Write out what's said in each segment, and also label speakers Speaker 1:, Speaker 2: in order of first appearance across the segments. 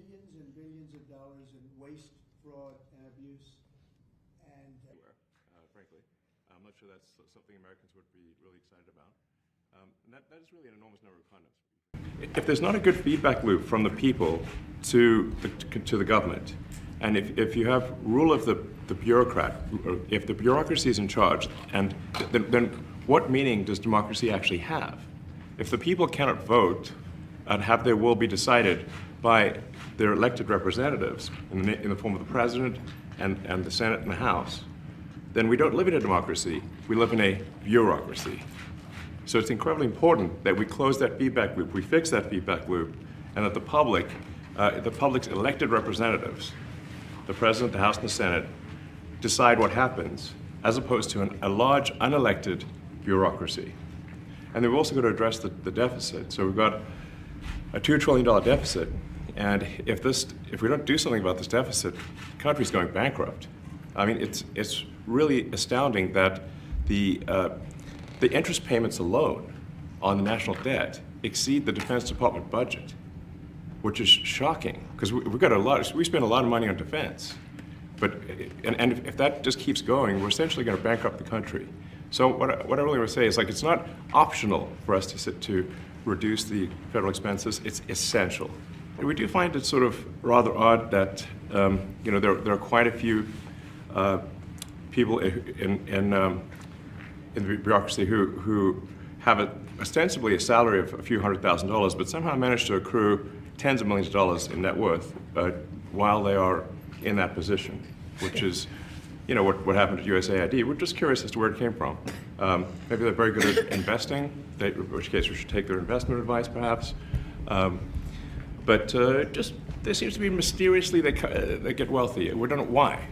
Speaker 1: billions and billions of dollars in waste, fraud, and abuse. And
Speaker 2: frankly, I'm not sure that's something Americans would be really excited about. And that is really an enormous number of condoms. If there's not a good feedback loop from the people to the government, and if you have rule of the bureaucrat, or if the bureaucracy is in charge, and then what meaning does democracy actually have? If the people cannot vote and have their will be decided by their elected representatives in the form of the president and the Senate and the House, then we don't live in a democracy, we live in a bureaucracy. So it's incredibly important that we close that feedback loop, we fix that feedback loop, and that the public's elected representatives, the President, the House, and the Senate, decide what happens, as opposed to a large, unelected bureaucracy. And then we've also got to address the deficit. So we've got a $2 trillion deficit, and if we don't do something about this deficit, the country's going bankrupt. I mean, it's really astounding that the interest payments alone on the national debt exceed the Defense Department budget, which is shocking because we spend a lot of money on defense, and if that just keeps going, we're essentially going to bankrupt the country. So what I really want to say is, like, it's not optional for us to reduce the federal expenses; it's essential. And we do find it sort of rather odd that there are quite a few people in the bureaucracy who have ostensibly a salary of a few $100,000, but somehow manage to accrue tens of millions of dollars in net worth while they are in that position, which is, what happened at USAID. We're just curious as to where it came from. Maybe they're very good at investing, in which case we should take their investment advice, perhaps. But just there seems to be mysteriously they get wealthy. We don't know why.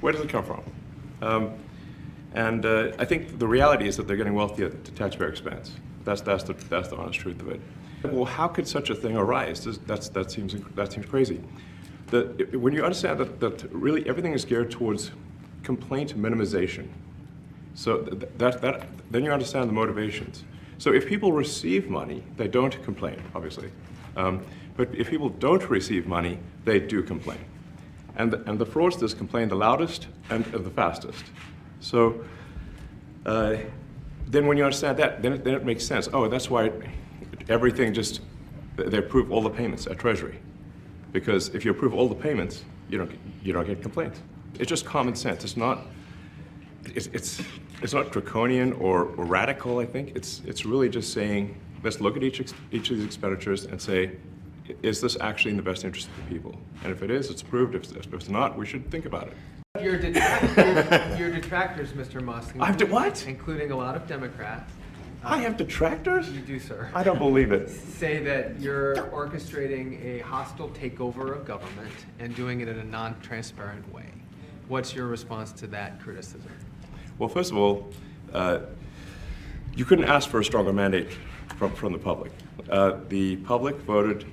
Speaker 2: Where does it come from? And I think the reality is that they're getting wealthy at the taxpayer expense. That's the honest truth of it. Well, how could such a thing arise? That seems crazy. When you understand that really everything is geared towards complaint minimization, so then you understand the motivations. So if people receive money, they don't complain, obviously. But if people don't receive money, they do complain. And the fraudsters complain the loudest and the fastest. So then when you understand that, then it makes sense. Oh, that's why everything they approve all the payments at Treasury. Because if you approve all the payments, you don't get complaints. It's just common sense. It's not draconian or radical, I think. It's really just saying, let's look at each of these expenditures and say, is this actually in the best interest of the people? And if it is, it's approved. If it's not, we should think about it.
Speaker 3: Your detractors, Mr. Musk,
Speaker 2: what?
Speaker 3: including a lot of Democrats.
Speaker 2: I have detractors?
Speaker 3: You do, sir.
Speaker 2: I don't believe it.
Speaker 3: Say that you're orchestrating a hostile takeover of government and doing it in a non-transparent way. What's your response to that criticism?
Speaker 2: Well, first of all, you couldn't ask for a stronger mandate from the public. The public voted.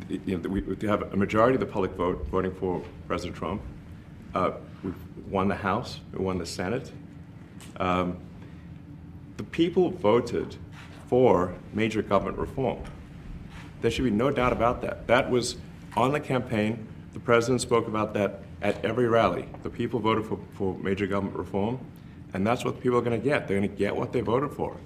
Speaker 2: We have a majority of the public voting for President Trump. We won the House. We won the Senate. The people voted for major government reform. There should be no doubt about that. That was on the campaign. The president spoke about that at every rally. The people voted for major government reform, and that's what the people are going to get. They're going to get what they voted for.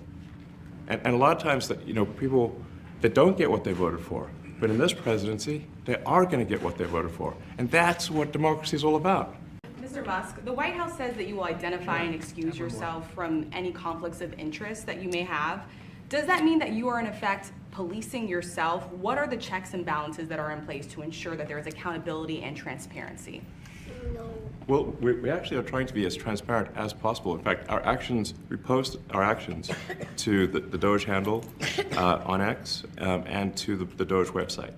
Speaker 2: And a lot of times, people that don't get what they voted for, but in this presidency, they are going to get what they voted for. And that's what democracy is all about.
Speaker 4: Mr. Musk, the White House says that you will identify and excuse yourself from any conflicts of interest that you may have. Does that mean that you are, in effect, policing yourself? What are the checks and balances that are in place to ensure that there is accountability and transparency?
Speaker 2: Well, we actually are trying to be as transparent as possible. In fact, we post our actions to the DOGE handle on X and to the DOGE website.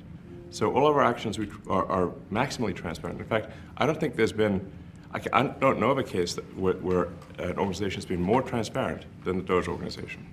Speaker 2: So all of our actions are maximally transparent. In fact, I don't think there's been, I don't know of a case where an organization has been more transparent than the DOGE organization.